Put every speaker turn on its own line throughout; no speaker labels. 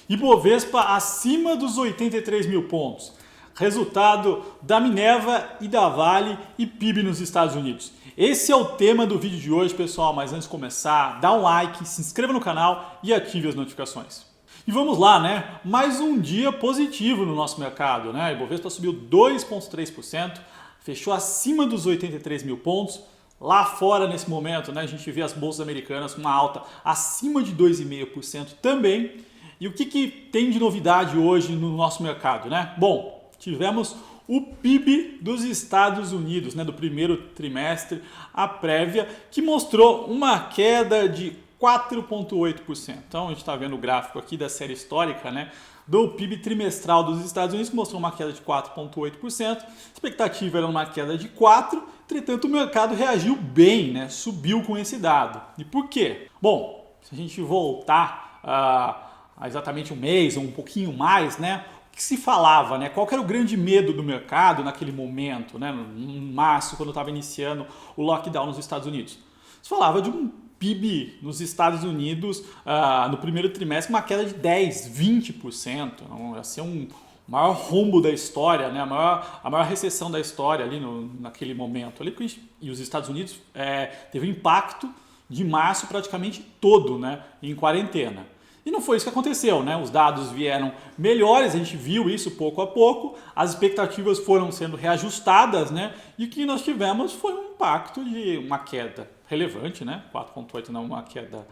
Ibovespa acima dos 83 mil pontos. Resultado da Minerva e da Vale e PIB nos Estados Unidos. Esse é o tema do vídeo de hoje, pessoal, mas antes de começar, dá um like, se inscreva no canal e ative as notificações. E vamos lá, né? Mais um dia positivo no nosso mercado, né? Ibovespa subiu 2,3%, fechou acima dos 83 mil pontos. Lá fora, nesse momento, né, a gente vê as bolsas americanas com uma alta acima de 2,5% também. E o que tem de novidade hoje no nosso mercado, né? Bom, tivemos o PIB dos Estados Unidos, né, do primeiro trimestre, a prévia, que mostrou uma queda de 4,8%. Então, a gente está vendo o gráfico aqui da série histórica, né, do PIB trimestral dos Estados Unidos, que mostrou uma queda de 4,8%. A expectativa era uma queda de 4%, entretanto, o mercado reagiu bem, né, subiu com esse dado. E por quê? Bom, se a gente voltar há exatamente um mês ou um pouquinho mais, né, o que se falava, né? Qual era o grande medo do mercado naquele momento, né? Em março, quando estava iniciando o lockdown nos Estados Unidos? Se falava de um PIB nos Estados Unidos no primeiro trimestre, uma queda de 10%, 20%. Então, ia ser um maior rombo da história, né? a maior recessão da história ali naquele momento. Ali, e os Estados Unidos teve um impacto de março praticamente todo, né? Em quarentena. E não foi isso que aconteceu, né? Os dados vieram melhores, a gente viu isso pouco a pouco, as expectativas foram sendo reajustadas, né? E o que nós tivemos foi um impacto de uma queda relevante, né? 4,8% não é uma queda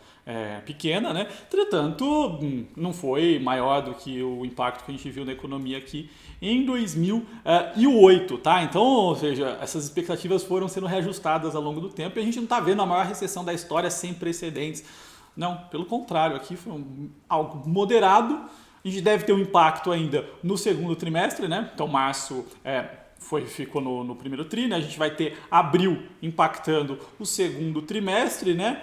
pequena, né? Entretanto, não foi maior do que o impacto que a gente viu na economia aqui em 2008, tá? Então, ou seja, essas expectativas foram sendo reajustadas ao longo do tempo e a gente não está vendo a maior recessão da história sem precedentes. Não, pelo contrário, aqui foi algo moderado. A gente deve ter um impacto ainda no segundo trimestre, né? Então, março ficou no primeiro tri, né? A gente vai ter abril impactando o segundo trimestre, né?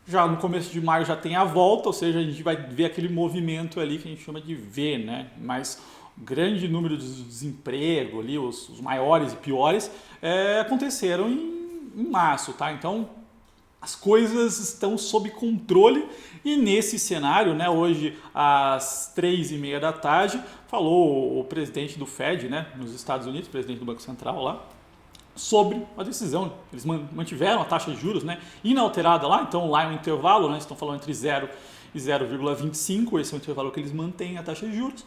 Já no começo de maio já tem a volta, ou seja, a gente vai ver aquele movimento ali que a gente chama de V, né? Mas o grande número de desemprego ali, os maiores e piores, aconteceram em março, tá? Então, as coisas estão sob controle e nesse cenário, né, hoje às 3h30 da tarde, falou o presidente do Fed, né, nos Estados Unidos, presidente do Banco Central lá, sobre a decisão. Eles mantiveram a taxa de juros, né, inalterada lá, então lá é um intervalo, né, estão falando entre 0 e 0,25, esse é o intervalo que eles mantêm a taxa de juros.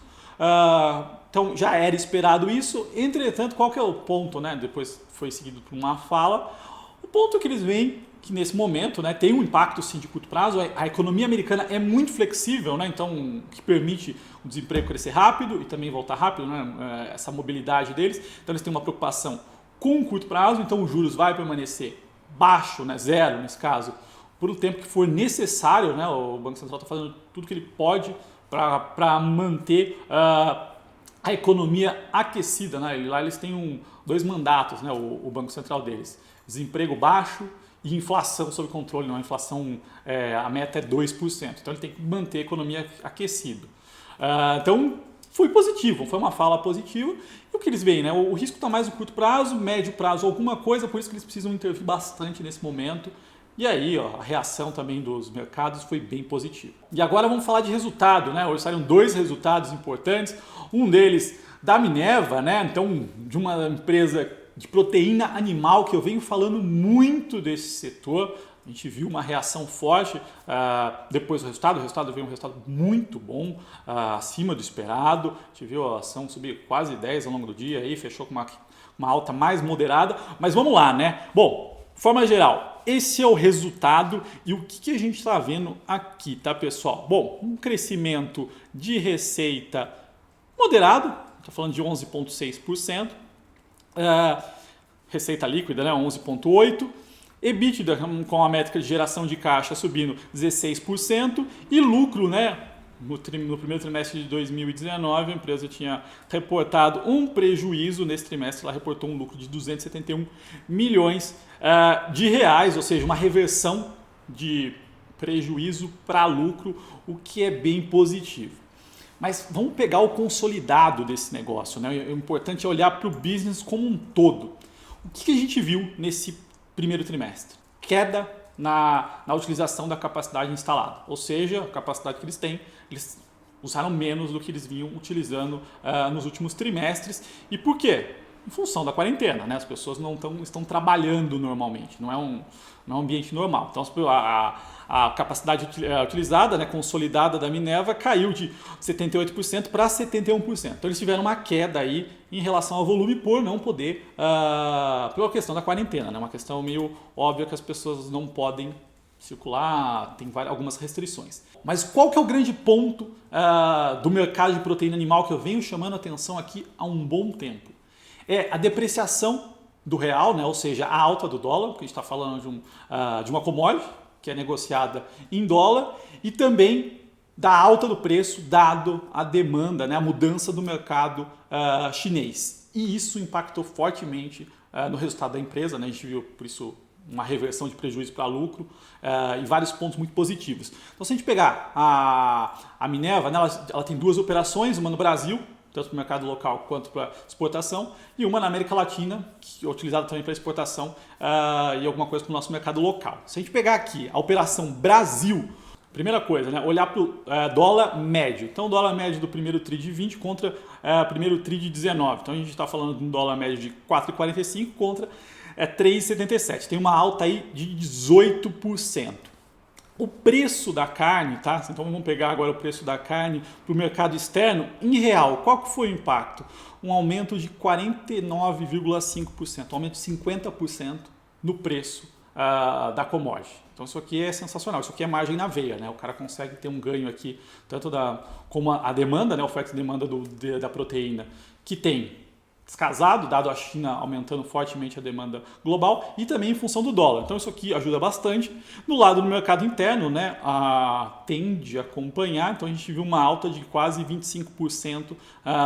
Então já era esperado isso, entretanto, qual que é o ponto, né, depois foi seguido por uma fala, o ponto que eles veem que nesse momento, né, tem um impacto sim de curto prazo. A economia americana é muito flexível, né, então que permite o desemprego crescer rápido e também voltar rápido, né, essa mobilidade deles. Então eles têm uma preocupação com o curto prazo, então os juros vai permanecer baixo, né, zero nesse caso, por o tempo que for necessário, né, o Banco Central está fazendo tudo que ele pode para manter a economia aquecida, né? Lá eles têm dois mandatos, né, o Banco Central deles: desemprego baixo e inflação sob controle. Não, a inflação, a meta é 2%, então ele tem que manter a economia aquecida. Então foi positivo, foi uma fala positiva. E o que eles veem, né? O risco está mais no curto prazo, médio prazo, alguma coisa, por isso que eles precisam intervir bastante nesse momento. E aí, ó, a reação também dos mercados foi bem positiva. E agora vamos falar de resultado, né? Hoje saíram dois resultados importantes, um deles da Minerva, né? Então, de uma empresa de proteína animal, que eu venho falando muito desse setor. A gente viu uma reação forte depois do resultado. O resultado veio um resultado muito bom, acima do esperado. A gente viu a ação subir quase 10 ao longo do dia, aí fechou com uma alta mais moderada. Mas vamos lá, né? Bom, de forma geral, esse é o resultado e o que a gente está vendo aqui, tá, pessoal? Bom, um crescimento de receita moderado, estou falando de 11,6%. Receita líquida, né, 11,8%, EBITDA com a métrica de geração de caixa subindo 16% e lucro, né, no primeiro trimestre de 2019 a empresa tinha reportado um prejuízo, nesse trimestre ela reportou um lucro de 271 milhões de reais, ou seja, uma reversão de prejuízo para lucro, o que é bem positivo. Mas vamos pegar o consolidado desse negócio, né? O importante é olhar para o business como um todo. O que a gente viu nesse primeiro trimestre? Queda na utilização da capacidade instalada, ou seja, a capacidade que eles têm, eles usaram menos do que eles vinham utilizando nos últimos trimestres. E por quê? Em função da quarentena, né? As pessoas não estão trabalhando normalmente, não é um ambiente normal. Então a capacidade utilizada, né, consolidada da Minerva caiu de 78% para 71%. Então eles tiveram uma queda aí em relação ao volume por não poder, pela questão da quarentena, né? Uma questão meio óbvia que as pessoas não podem circular, tem algumas restrições. Mas qual que é o grande ponto do mercado de proteína animal que eu venho chamando a atenção aqui há um bom tempo? É a depreciação do real, né? Ou seja, a alta do dólar, porque a gente está falando de uma commodity que é negociada em dólar, e também da alta do preço dado a demanda, né? A mudança do mercado chinês. E isso impactou fortemente no resultado da empresa, né? A gente viu, por isso, uma reversão de prejuízo para lucro e vários pontos muito positivos. Então, se a gente pegar a Minerva, né, ela tem duas operações, uma no Brasil, tanto para o mercado local quanto para exportação, e uma na América Latina, que é utilizada também para exportação e alguma coisa para o nosso mercado local. Se a gente pegar aqui a operação Brasil, primeira coisa, né, olhar para o dólar médio. Então, o dólar médio do primeiro TRI de 20 contra o primeiro TRI de 19. Então, a gente está falando de um dólar médio de 4,45 contra 3,77. Tem uma alta aí de 18%. O preço da carne, tá? Então vamos pegar agora o preço da carne para o mercado externo. Em real, qual que foi o impacto? Um aumento de 49,5%, um aumento de 50% no preço da commodity. Então isso aqui é sensacional, isso aqui é margem na veia, né? O cara consegue ter um ganho aqui, tanto como a demanda, né? A oferta e demanda da proteína, que tem descasado, dado a China aumentando fortemente a demanda global, e também em função do dólar. Então isso aqui ajuda bastante. No lado do mercado interno, né, tende a acompanhar, então a gente viu uma alta de quase 25%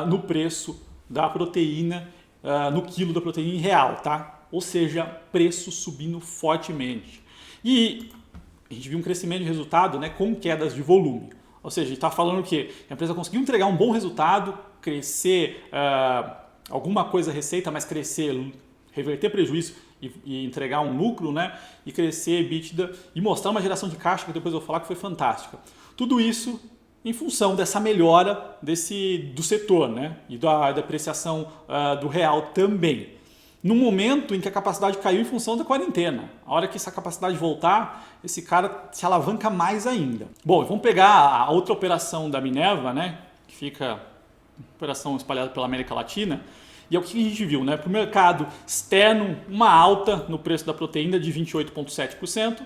no preço da proteína, no quilo da proteína em real, tá? Ou seja, preço subindo fortemente. E a gente viu um crescimento de resultado, né, com quedas de volume. Ou seja, a gente está falando que a empresa conseguiu entregar um bom resultado, crescer alguma coisa receita, mas crescer, reverter prejuízo e entregar um lucro, né? E crescer EBITDA e mostrar uma geração de caixa, que depois eu vou falar que foi fantástica. Tudo isso em função dessa melhora do setor, né? E da depreciação do real também. No momento em que a capacidade caiu em função da quarentena. A hora que essa capacidade voltar, esse cara se alavanca mais ainda. Bom, vamos pegar a outra operação da Minerva, né? Que fica operação espalhada pela América Latina, e é o que a gente viu, né? Para o mercado externo, uma alta no preço da proteína de 28,7%,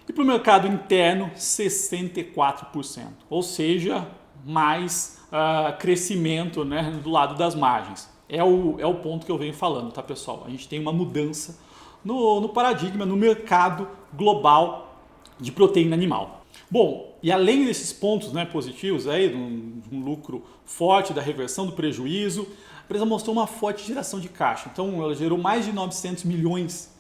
e para o mercado interno, 64%, ou seja, mais crescimento, né, do lado das margens. É o ponto que eu venho falando, tá, pessoal? A gente tem uma mudança no paradigma, no mercado global de proteína animal. Bom, e além desses pontos, né, positivos, aí, de um lucro forte, da reversão do prejuízo, a empresa mostrou uma forte geração de caixa. Então, ela gerou mais de 900 milhões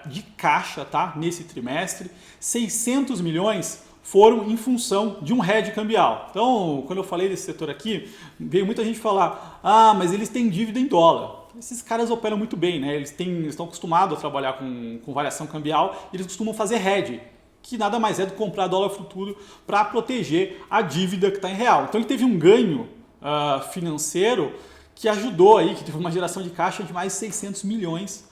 de caixa, tá, nesse trimestre. 600 milhões foram em função de um hedge cambial. Então, quando eu falei desse setor aqui, veio muita gente falar, mas eles têm dívida em dólar. Esses caras operam muito bem, né? Eles estão acostumados a trabalhar com variação cambial e eles costumam fazer hedge, que nada mais é do que comprar dólar futuro para proteger a dívida que está em real. Então ele teve um ganho financeiro que ajudou aí, que teve uma geração de caixa de mais de 600 milhões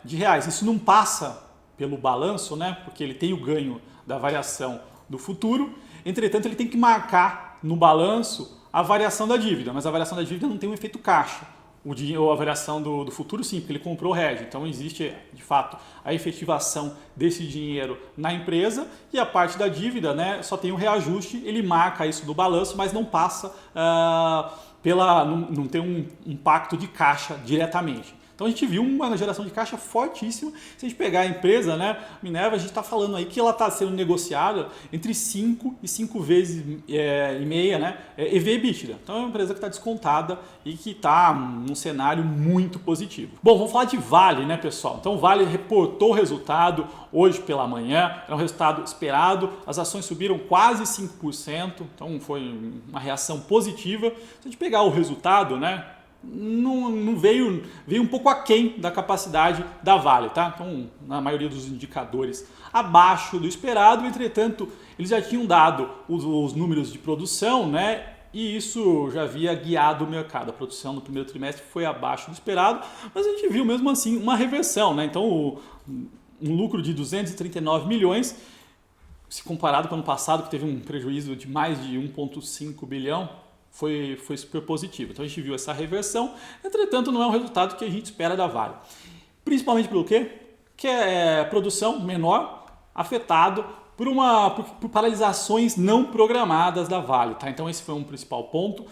de reais. Isso não passa pelo balanço, né? Porque ele tem o ganho da variação do futuro, entretanto ele tem que marcar no balanço a variação da dívida, mas a variação da dívida não tem um efeito caixa. A variação do futuro sim, porque ele comprou o hedge. Então existe, de fato, a efetivação desse dinheiro na empresa e a parte da dívida, né, só tem um reajuste, ele marca isso no balanço, mas não passa não tem um impacto de caixa diretamente. Então a gente viu uma geração de caixa fortíssima. Se a gente pegar a empresa, né, Minerva, a gente está falando aí que ela está sendo negociada entre 5 e 5 vezes e meia, né, EV/EBITDA. Então é uma empresa que está descontada e que está num cenário muito positivo. Bom, vamos falar de Vale, né, pessoal? Então Vale reportou o resultado hoje pela manhã, era um resultado esperado, as ações subiram quase 5%, então foi uma reação positiva. Se a gente pegar o resultado, né, não veio um pouco aquém da capacidade da Vale, tá? Então, na maioria dos indicadores abaixo do esperado, entretanto, eles já tinham dado os números de produção, né? E isso já havia guiado o mercado. A produção no primeiro trimestre foi abaixo do esperado, mas a gente viu mesmo assim uma reversão, né? Então, um lucro de 239 milhões, se comparado com o ano passado, que teve um prejuízo de mais de 1,5 bilhão, foi super positivo. Então a gente viu essa reversão, entretanto não é um resultado que a gente espera da Vale. Principalmente pelo quê? Que é produção menor, afetado por paralisações não programadas da Vale. Tá? Então esse foi um principal ponto.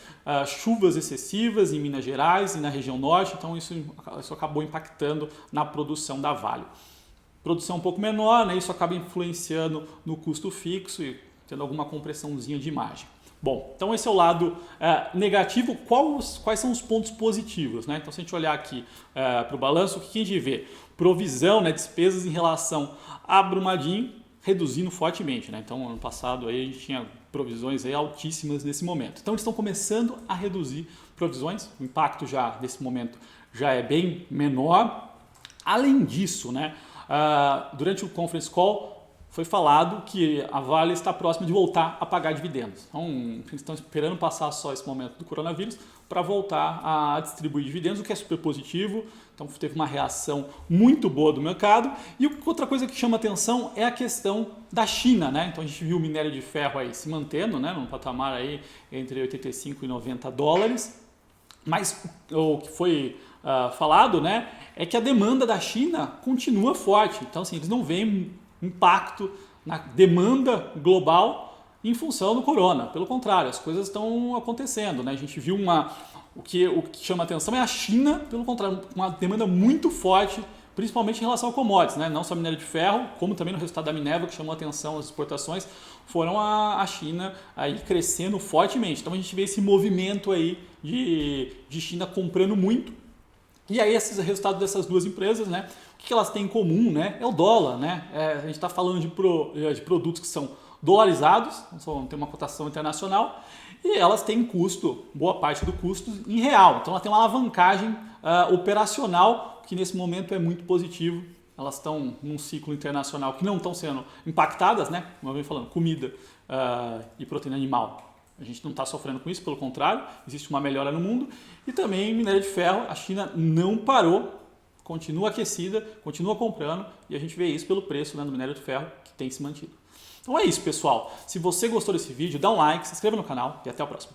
Chuvas excessivas em Minas Gerais e na região norte, então isso acabou impactando na produção da Vale. Produção um pouco menor, né? Isso acaba influenciando no custo fixo e tendo alguma compressãozinha de margem. Bom, então esse é o lado negativo. Quais são os pontos positivos? Né? Então se a gente olhar aqui para o balanço, o que a gente vê? Provisão, né, despesas em relação a Brumadinho, reduzindo fortemente, né? Então, ano passado aí a gente tinha provisões aí altíssimas nesse momento. Então, eles estão começando a reduzir provisões. O impacto já nesse momento já é bem menor. Além disso, né, durante o conference call foi falado que a Vale está próxima de voltar a pagar dividendos. Então, eles estão esperando passar só esse momento do coronavírus para voltar a distribuir dividendos, o que é super positivo. Então, teve uma reação muito boa do mercado. E outra coisa que chama atenção é a questão da China, né? Então, a gente viu o minério de ferro aí se mantendo, né, num patamar aí entre 85 e 90 dólares. Mas o que foi falado, né, é que a demanda da China continua forte. Então, assim, eles não veem impacto na demanda global em função do corona. Pelo contrário, as coisas estão acontecendo, né? A gente viu o que chama atenção é a China, pelo contrário, uma demanda muito forte, principalmente em relação a commodities, né? Não só minério de ferro, como também no resultado da Minerva, que chamou atenção, as exportações foram a China aí crescendo fortemente. Então a gente vê esse movimento aí de China comprando muito. E aí esses resultados dessas duas empresas, né? O que elas têm em comum, né? É o dólar, né? A gente está falando de produtos que são dolarizados, tem uma cotação internacional, e elas têm custo, boa parte do custo, em real. Então ela tem uma alavancagem operacional que nesse momento é muito positivo. Elas estão num ciclo internacional que não estão sendo impactadas, né? Como eu venho falando, comida e proteína animal. A gente não está sofrendo com isso, pelo contrário, existe uma melhora no mundo. E também minério de ferro, a China não parou, continua aquecida, continua comprando, e a gente vê isso pelo preço, né, do minério de ferro que tem se mantido. Então é isso, pessoal. Se você gostou desse vídeo, dá um like, se inscreva no canal e até o próximo.